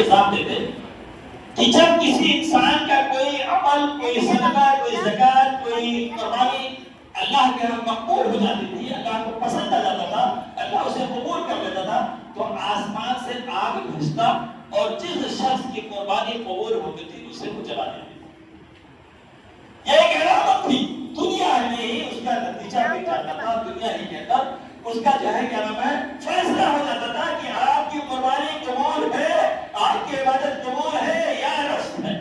نظام دیتے کہ جب کسی انسان کا کوئی عمل، کوئی صدقہ، کوئی زکات، کوئی قربانی اللہ کے ہاں مقبول ہو جاتی تھی، اللہ کو پسند آ جاتا تھا، اللہ اسے قبول کر لیتا تھا، تو آسمان سے آگ بھیجتا اور جس شخص کی قربانی قبول ہوتی تھی اسے وہ جلا دیتے تھے۔ یہ ایک علامت تھی، دنیا میں ہی اس کا نتیجہ بھی جاتا تھا، دنیا ہی کے اندر اس کا جو ہے کیا نام ہے فیصلہ ہو جاتا تھا کہ آپ کی قربانی قبول ہے، آپ کی عبادت قبول ہے یا رفض ہے۔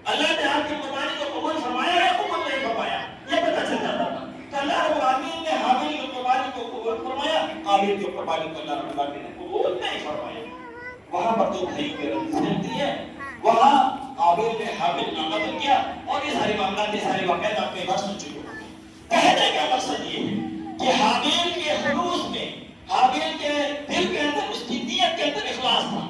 اللہ نے آپ کی قربانی کو قبول فرمایا یا قبول نہیں فرمایا یہ پتہ چل جاتا تھا۔ تو اللہ رب العالمین نے حابیل کی قربانی کو قبول فرمایا، قابیل کی قربانی کو اللہ رب العالمین نے قبول نہیں فرمایا۔ وہاں پر دو بھائی کی رنجش ہے، وہاں قابیل نے حابیل کا قتل کیا، اور یہ ساری معاملات، یہ ساری واقعات آپ کے پاس سن چکے ہوں گے۔ کہنے کا مقصد یہ ہے کہ حابیل کے خلوص میں، حابیل کے دل کے اندر، اس کی نیت کے اندر اخلاص تھا،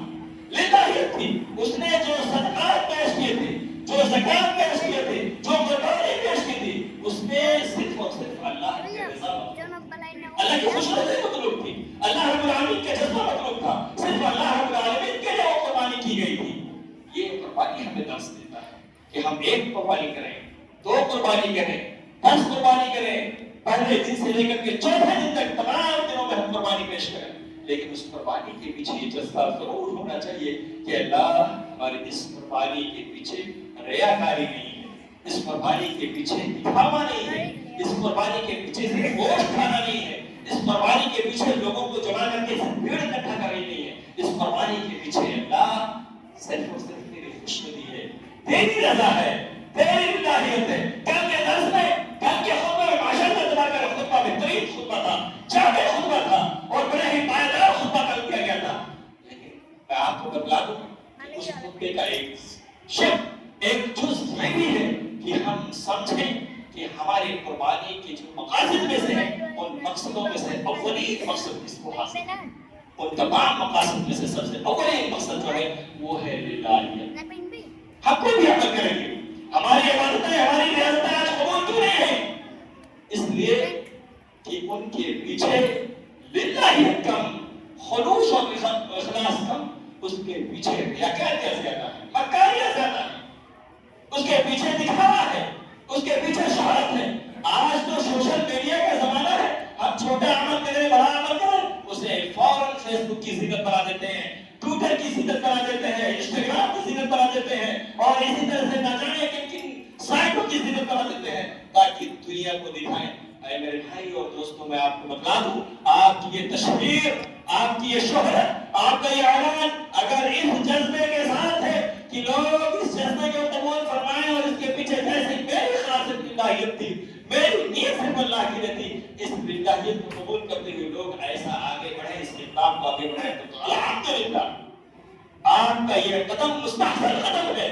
للہیت تھی۔ اس نے جو صدقات پیش کیے تھے، جو زکات پیش کیے تھے، جو قربانی پیش کی تھی، اس میں صرف اور صرف اللہ کی رضا مطلوب، اللہ کی خوشنودی مطلوب تھی، اللہ رب العالمین کا جذبہ مطلوب تھا، صرف اللہ رب العالمین کے لیے وہ قربانی کی گئی تھی۔ یہ قربانی ہمیں درس دیتا ہے کہ ہم ایک قربانی کریں، دو قربانی کریں، 10 قربانی کریں، پہلے دن سے لے کر کے چوتھے دن تک تمام دنوں میں ہم قربانی پیش کریں، لیکن اس قربانی کے پیچھے یہ جذبہ ضرور ہونا چاہیے کہ اللہ ہماری اس قربانی کے پیچھے ریاکاری نہیں ہے، اس قربانی کے پیچھے دکھاوا نہیں ہے، اس قربانی کے پیچھے صرف گوشت کھانا نہیں ہے، اس قربانی کے پیچھے لوگوں کو جمع کر کے بھیڑ اکٹھا کرنی نہیں ہے، اس قربانی کے پیچھے اللہ صرف اور صرف تیری خوشنودی ہے، تیری رضا ہے، تیری الہیت ہے۔ کل کے درس میں، کل کے خطبہ میں ماشاءاللہ تبارک کا خطبہ بہترین خطبہ تھا، جامع خطبہ تھا اور بڑے ہی پائیدار خطبہ کل کیا گیا تھا، لیکن میں آپ کو بتلا دوں کہ اس خطبے کا ایک شب، ایک جز یہ بھی ہے کہ ہم سمجھیں کہ ہماری قربانی کے جو مقاصد میں سے ہیں، ان مقصدوں میں سے اولین مقصد اس کو حاصل ہے، ان تمام مقاصد میں سے سب سے اولین مقصد جو ہے وہ ہے للہیت۔ ہم کوئی بھی عمل کریں گے، ہماری عبادتیں، ہماری ریاضتیں آج قبول کیوں نہیں ہیں؟ اس لیے کہ ان کے پیچھے للہیت کم، خلوص اور اخلاص کم، اس کے پیچھے ریاکاریاں زیادہ ہے، مکاریاں زیادہ ہے، اس کے پیچھے دکھاوا ہے، اس کے پیچھے شہرت ہے۔ آج تو سوشل میڈیا کا زمانہ ہے، ہم چھوٹا عمل کریں، بڑا عمل کریں، اسے فوراً فیس بک کی زینت بنا دیتے ہیں، ٹویٹر کی زینت بنا دیتے ہیں، انسٹاگرام کی زینت بنا دیتے ہیں، اور اسی طرح سے نہ جانے کن کن سائٹوں کی زینت بنا دیتے ہیں تاکہ دنیا کو دکھائیں۔ اے میرے بھائی اور دوستوں، میں آپ کو بتلا دوں، آپ کی یہ تشہیر، آپ کی یہ شہرت، آپ کا یہ اعلان اگر اس جذبے کے ساتھ ہے کہ لوگ اس جذبے کو قبول فرمائیں، اور اس کے پیچھے جیسے میری خاص للہیت تھی، میری نیت صرف اللہ کی رہتی، اس للہیت کو قبول کرتے ہوئے لوگ ایسا آگے بڑھیں، اس اقدام کو آگے بڑھیں، تو الحمدللہ آپ کا یہ قدم مستحسن قدم ہے۔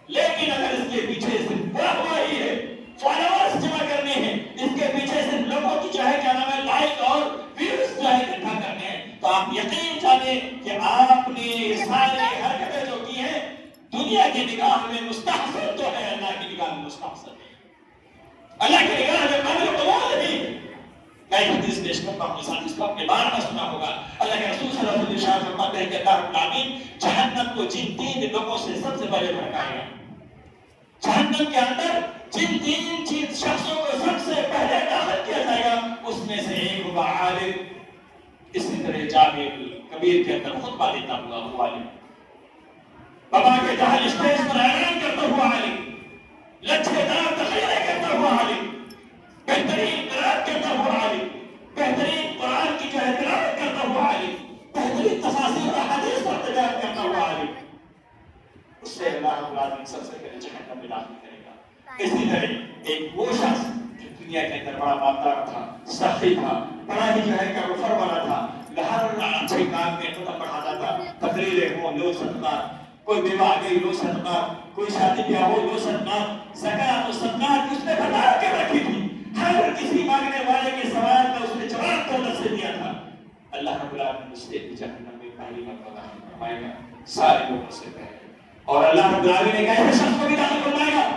لیکن اگر اس کے پیچھے صرف واہواہی ہے، فالوورز جمع کرنے ہیں، اس کے پیچھے صرف لوگوں کی چاہے کیا نام ہے لائک اور ویوز چاہے اکٹھا کرنے ہیں، تو آپ یقین جانیں کہ آپ نے یہ ساری حرکتیں جو کی ہیں دنیا کی نگاہ میں مستحسن تو ہے، اللہ کی نگاہ میں مستحسن ہے، اللہ کی نگاہ میں قابل قبول نہیں ہے۔ میں ایک حدیث پیش کرتا ہوں، اس کو آپ نے بار بار سنا ہوگا، اللہ کے رسول صلی اللہ علیہ وسلم فرماتے ہیں کہ اللہ رب العالمین جہنم کو جن 3 لوگوں سے سب سے پہلے بھڑکائے گا، جہنم کے اندر جن 3 چیز شخصوں کو سب سے پہلے داخل کیا جائے گا، اس میں سے ایک ہوگا عالم، اسی طرح جامع کبیر کے اندر خطبہ دیتا ہوا وہ عالم، بابا کے جہل اسٹیج پر اعلان کرتا ہوا عالم، لچھے دار تقریریں کرتا ہوا عالم، بہترین قرآن کرتا ہوا عالم، بہترین قرآن کی جو ہے تلاوت کرتا ہوا عالم، بہترین تفاسیر احادیث پر تجارت کرتا ہوا عالم، اس سے اللہ رب العالمین سب سے پہلے جہنم میں داخل کرے گا۔ اسی طرح ایک وہ شخص جو دنیا کے اندر بڑا مالدار تھا، سخی تھا، بڑا ہی جو ہے کہ وفر والا تھا، ہر اچھے کام میں قدم بڑھاتا تھا، تقریریں ہوں لو صدقات، کوئی بیوہ آ گئی لو صدقات، کوئی شادی بیاہ ہو لو صدقات، زکات و صدقات اس نے بتا کے رکھی تھی، ہر کسی مانگنے والے کے سوال کا اس نے جواب دولت سے دیا تھا۔ اللہ رب العالمین اس سے جہنم میں پہلی مرتبہ داخل فرمائے گا سارے لوگوں سے پہلے، اور اللہ رب العالمین ایک ایسے شخص کو بھی داخل فرمائے گا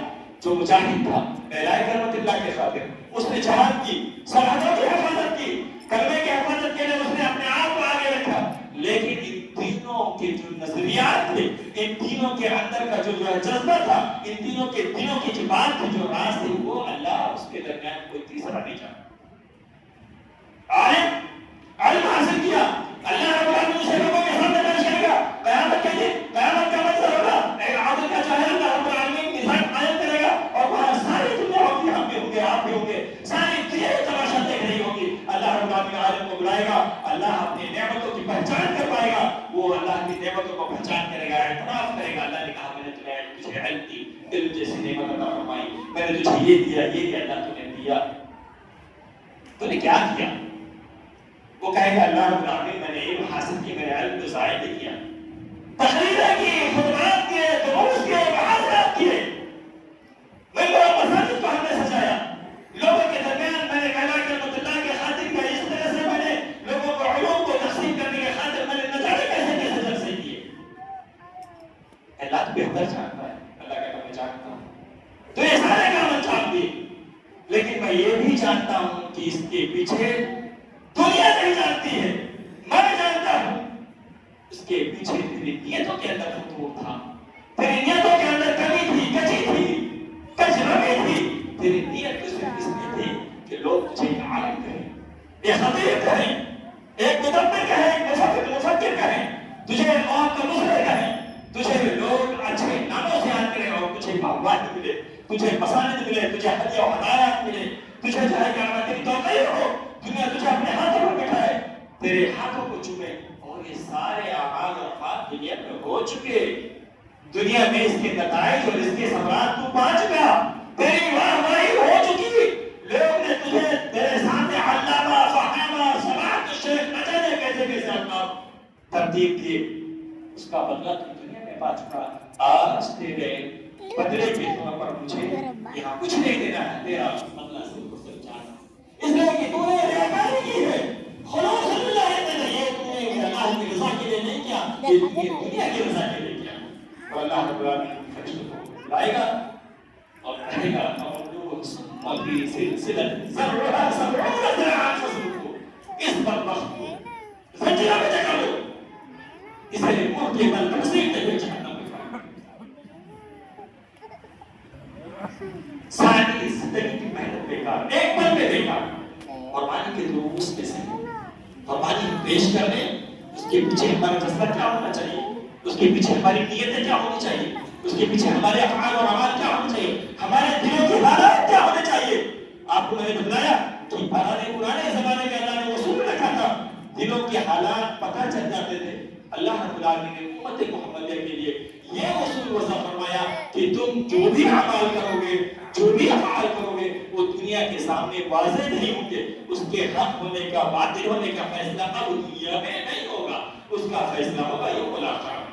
جو مجاہد تھا، اعلاء کلمت اللہ کے خاطر، اس نے جہاد کی، سرحدوں کی حفاظت کی، کلمے کی حفاظت کے لیے اس نے اپنے آپ کو آگے رکھا، لیکن ان تینوں کے جو نظریے کیفیات تھے، ان تینوں کے اندر کا جو جذبہ تھا، ان تینوں کے دلوں کی جو بات تھی، جو راز تھی، وہ اللہ اس کے درمیان کوئی تیسرا نہیں جانا۔ علم حاصل کیا، اللہ رب العالمین اسے لوگوں کے سامنے پیش کرے گا، قیامت کے دن، قیامت کا منظر ہوگا، ایک عادل کا چاہے اللہ رب العالمین نظام قائم کرے گا، اور وہاں ساری دنیا ہوگی، ہم بھی ہوں گے، آپ بھی ہوں گے، ساری دنیا تماشا دیکھ رہی ہوگی، اللہ رب العالمین عالم کو بلائے گا، اللہ اپنی نعمتوں کی پہچان کر پائے گا، وہ اللہ کی نعمتوں کو پہچان کرے گا، اعتراف کرے گا، اللہ نے کہا میں نے تجھے علم دی، علم جیسی نعمت عطا فرمائی، میں نے تجھے یہ دیا، یہ دیا، اللہ تو نے دیا، تو نے کیا کیا؟ وہ کہے گا اللہ رب العالمین میں نے علم حاصل کیا، میرے علم کو ضائع نہیں کیا، تقریریں کی، خطبات کیے، دروس کیے، محاضرات کیے، ممبر اور مساجد کو ہم نے سجایا، لوگوں کے درمیان میں نے کہا کہ اللہ کے خاطر کا اس طرح سے میں نے لوگوں کو علوم کو تقسیم کرنے کے خاطر میں نے نہ جانے کیسے کیسے جلسے کیے۔ اللہ تو بہتر جانتا ہے، اللہ کا میں جانتا ہوں، تو یہ سارے کام انجام دیے، لیکن میں یہ بھی جانتا ہوں کہ اس کے پیچھے دنیا نہیں جانتی ہے، میں جانتا ہوں اس کے پیچھے تیری نیتوں کے اندر فتور تھا، تیری نیتوں کے اندر کمی تھی، کچی تھی، کچرمی تھی، تیری نیت صرف اس میں تھی کہ لوگ تجھے ایک عالم کہیں، ایک خطیب کہیں، ایک مدبر کہیں، ایک مفکر کہیں، تجھے قوم کا مصلح کہیں، تجھے لوگ اچھے ناموں سے یاد کریں اور تجھے باوقات ملے، تجھے مساند ملے، تجھے ہدیہ و ہدایات ملے، تجھے چاہے کہ تیری توقیر ہو، دنیا تجھے اپنے ہاتھوں پر بٹھائے، تیرے ہاتھوں کو چومے، اور یہ سارے اعمال اور خواب دنیا میں ہو چکے، دنیا میں اس کے نتائج اور اس کے ثمرات تو پا چکا، تیری واہ واہی ہو چکی، لوگ نے تجھے تیرے سامنے علامہ، فہامہ، سماعت الشیخ نہ جانے کیسے کیسے اپنا ترتیب کیے، اس کا بدلہ تو دنیا میں پا چکا، آج تیرے بدلے کے طور پر مجھے یہاں کچھ نہیں دینا ہے، تیرا بدلہ صرف جانا، اس لیے کہ تو نے ریاکاری کی ہے، خلوص اللہ ہے، یہ تو نے اللہ کی رضا کے لیے نہیں کیا، یہ دنیا کی رضا کے لیے کیا، اور اللہ رب العالمین فرشتوں کو لائے گا اور کہے گا اور بھی سلسلہ ضرورہ سبعون ذراعاً فسلکو، اس بدبخت کو زنجیرہ میں جگہ لو، اسے مرتے بل تقسیم دے بیچ کرنا ہوگا، ساری زندگی کی محنت بیکار، ایک پل میں بیکار، قربانی کے دروس میں سے قربانی پیش کرنے، اس کے پیچھے ہمارا جذبہ کیا ہونا چاہیے، اس کے پیچھے ہماری نیتیں کیا ہونی چاہیے، اس کے پیچھے ہمارے افعال اور اعمال کیا ہونے چاہیے، ہمارے دلوں کی حالات کیا ہونے چاہیے۔ آپ کو میں نے بتایا کہ پرانے زمانے میں اللہ نے اصول رکھا تھا، دلوں کے حالات پتہ چل جاتے تھے، اللہ رب العالمین نے امت محمدیہ کے لیے یہ اصول وضع فرمایا کہ تم جو بھی اعمال کرو گے، جو بھی افعال کرو گے، وہ دنیا کے سامنے واضح نہیں ہوں گے، اس کے حق ہونے کا، باطل ہونے کا فیصلہ اب دنیا میں نہیں ہوگا، اس کا فیصلہ ہوگا یوم الآخرہ،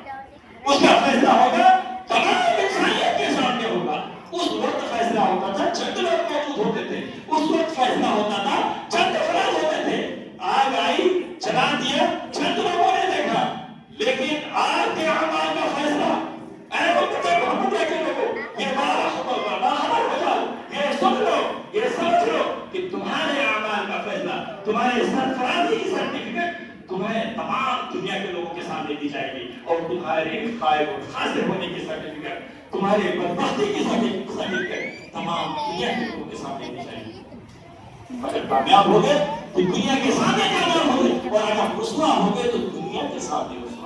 اس کا فیصلہ ہوگا تمام انسانیت کے سامنے ہوگا۔ اس وقت فیصلہ ہوتا تھا چند لوگ موجود ہوتے تھے، اس وقت فیصلہ ہوتا تھا چند افراد ہوتے تھے، آگ آئی جلا دیا چند لوگوں نے دیکھا، لیکن آج کے اعمال کا فیصلہ اے امت محمدیہ کے لوگوں، یہ باخبر ہو جاؤ، یہ سن لو، یہ سمجھ لو کہ تمہارے اعمال کا فیصلہ، تمہارے سرفرازی کی سرٹیفکیٹ تمہیں تمام دنیا کے لوگوں کے سامنے دی جائے گی، اور تمہارے خائب و خاسر ہونے کی سرٹیفکیٹ، تمہارے بدبختی کی سرٹیفکیٹ تمام دنیا کے لوگوں کے سامنے دی جائے گی۔ اگر کامیاب ہو گئے تو دنیا کے سامنے کامیاب ہو گئے، اور اگر رسوا ہو گئے تو دنیا کے سامنے رسوا۔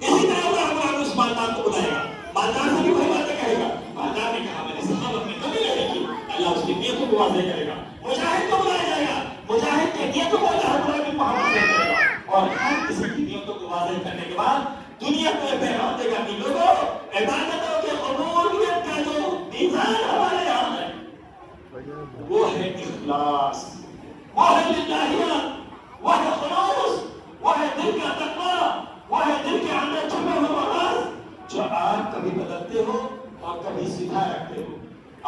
اسی طرح اللہ اس مالدار کو بلائے گا، مالدار سے بھی وہی باتیں کہے گا، مالدار نے کہا میں نے صحابہ میں کمی نہیں کی، اللہ اس کی نیتوں کو واضح کرے گا، مجاہد کو بلایا جائے گا، مجاہد کی نیتوں کو اللہ تعالیٰ کی واضح کرے گا، اور ہر کسی کی نیتوں کو واضح کرنے کے بعد دنیا کو پیغام دے گا کہ لوگوں عبادتوں کے قبولیت کا جو میزان ہمارے یہاں ہے وہ ہے اخلاص، وہ ہے للہیت، وہ ہے خلوص، وہ ہے دل کا تقویٰ، وہ ہے دل کے اندر چھپے ہوئے راز جو آپ کبھی بدلتے ہو اور کبھی سیدھا رکھتے ہو۔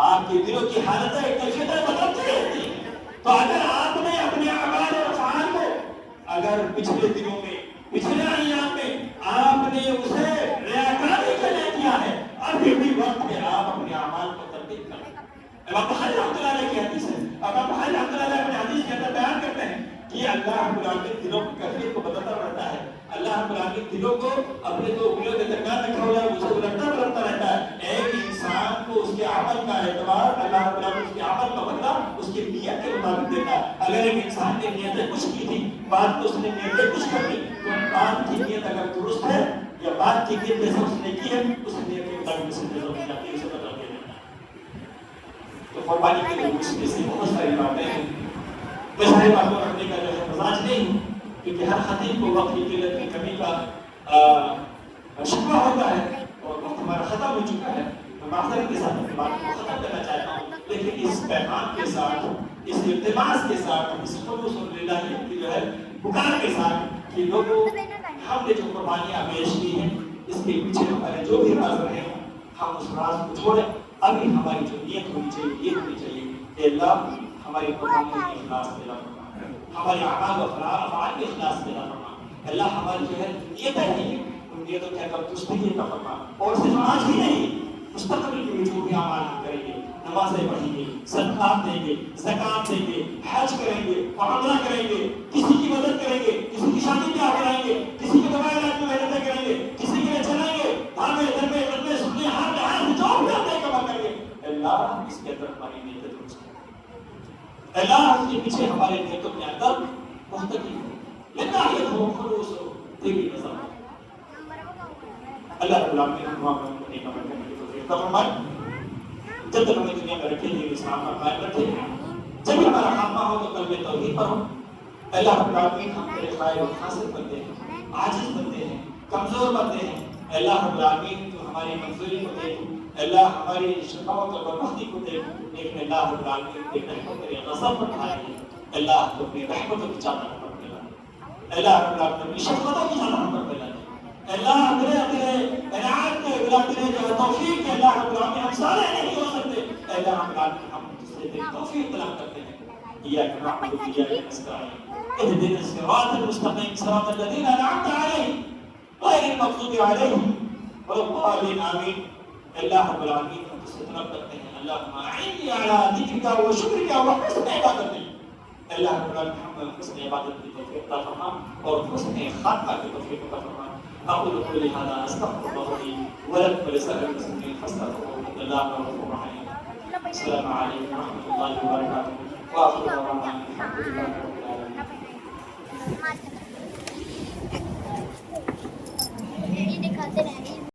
آپ کے دلوں کی حالتیں کیفیتیں بدلتی رہتی ہیں، تو اگر آپ نے اپنے اعمال اور افعال کو اگر پچھلے دنوں میں، پچھلے ایام میں آپ نے اسے ریاکاری کے لیے کیا ہے، ابھی بھی وقت ہے آپ اپنے اعمال کو ترتیب کریں۔ امام بخاری رحمۃ اللہ علیہ کی حدیث ہے، امام بخاری رحمۃ اللہ علیہ اپنے حدیث کے اندر بیان کرتے ہیں کہ اللہ رب العالمین دلوں کی کیفیت کو بدلتا رہتا ہے، اللہ رب العالمین دلوں کو اپنے نے نیت کچھ کر لی تو بات کی نیت اگر درست ہے یا بات کی نیت جیسے اس نے کی ہے اس نیت کے مطابق اسے جزا دی جاتی ہے، اسے بدل دیا جاتا ہے۔ تو قربانی کے لیے اس میں سے بہت ساری باتیں ہیں، میں ساری باتوں رکھنے کا جو ہے مزاج نہیں، کیونکہ ہر خطیب کو وقت کی قلت کی کمی کا شکوہ ہوتا ہے اور وقت ہمارا ختم ہو چکا ہے۔ میں معذرت کے ساتھ اپنی بات کو ختم کرنا چاہتا ہوں، لیکن اس پیغام کے ساتھ، اس التماس کے ساتھ، اس خلوص اور للہیت کی جو ہے پکار کے ساتھ کہ لوگوں ہم نے جو قربانیاں پیش کی ہیں اس کے پیچھے ہمارے جو بھی راز رہے ہوں ہم اس راز کو چھوڑیں۔ ابھی ہماری جو نیت ہونی چاہیے یہ ہونی چاہیے کہ اللہ ہماری قربانیوں کی اخلاص پیدا فرما، ہمارے اعمال و افعال کے اخلاص پیدا فرما۔ اللہ ہماری جو ہے نیتیں ہیں ان نیتوں کے اندر درستگی عطا فرما، اور صرف آج ہی نہیں مستقبل کے جو بھی اعمال ہم کریں گے، نمازیں پڑھیں گے، صدقات دیں گے، زکات دیں گے، حج کریں گے، عمرہ کریں گے، کسی کی مدد کریں گے، کسی کی شادی بیاہ کرائیں گے، کسی کے دوائی علاج میں محنتیں کریں گے، کسی کے لیے چلیں گے، دھامے دھرمے بدلے سننے ہر جو بھی ہم نہیں کما کریں گے، اللہ اس کے اندر ہماری نیتیں درست کرے، اللہ اس کے پیچھے ہمارے نیتوں کے اندر مستقیم ہو، للہیت ہو، خلوص ہو، تیری رضا ہو۔ اللہ رب العالمین ہم کو نیک عمل کرنے کی توفیق عطا فرمائے۔ جب تک ہمیں دنیا میں رکھے ہوئے اسلام پر قائم رکھے، جب ہمارا خاتمہ ہو تو قلب توحید پر ہو۔ اللہ رب العالمین ہم تیرے خائر و خاصر بندے ہیں، عاجز بندے ہیں، کمزور بندے ہیں۔ اللہ رب العالمین تو ہماری منظوری کو دیکھ، اللہ ہماری شقاوت اور بدبختی کو دیکھ، لیکن اللہ رب العالمین تیرے رحمت تیرے غضب پر بھاری ہے۔ اللہ تو اپنی رحمتوں کی چادر ہم پر پھیلا، اللہ رب العالمین اپنی شفقتوں کی چادر ہم پر پھیلا، اللہ تیرے عنایت کے بلا تیرے جو توفیق کے اللہ رب العالمین ہم سارے نہیں ہو سکتے، اللہ رب العالمین ہم تجھ سے تیری توفیق طلب کرتے ہیں۔ ایاک نعبد و ایاک نستعین اهدنا الصراط المستقیم صراط الذین انعمت علیہم غیر المغضوب علیہم ولا الضالین آمین۔ اللہ رب العالمین ہم تجھ سے طلب کرتے ہیں اللہم اعنی علی ذکرک و شکرک و حسن عبادتک۔ اللہ رب العالمین ہمیں حسن عبادت کی توفیق عطا فرما اور حسن خاتمہ کی توفیق عطا فرما۔ أقول قولي هذا أستغفر الله لي ولكم ولسائر المسلمين فاستغفروه إنه هو الغفور الرحيم۔ السلام عليكم ورحمة الله وبركاته وآخر دعوانا الحمد لله رب العالمين۔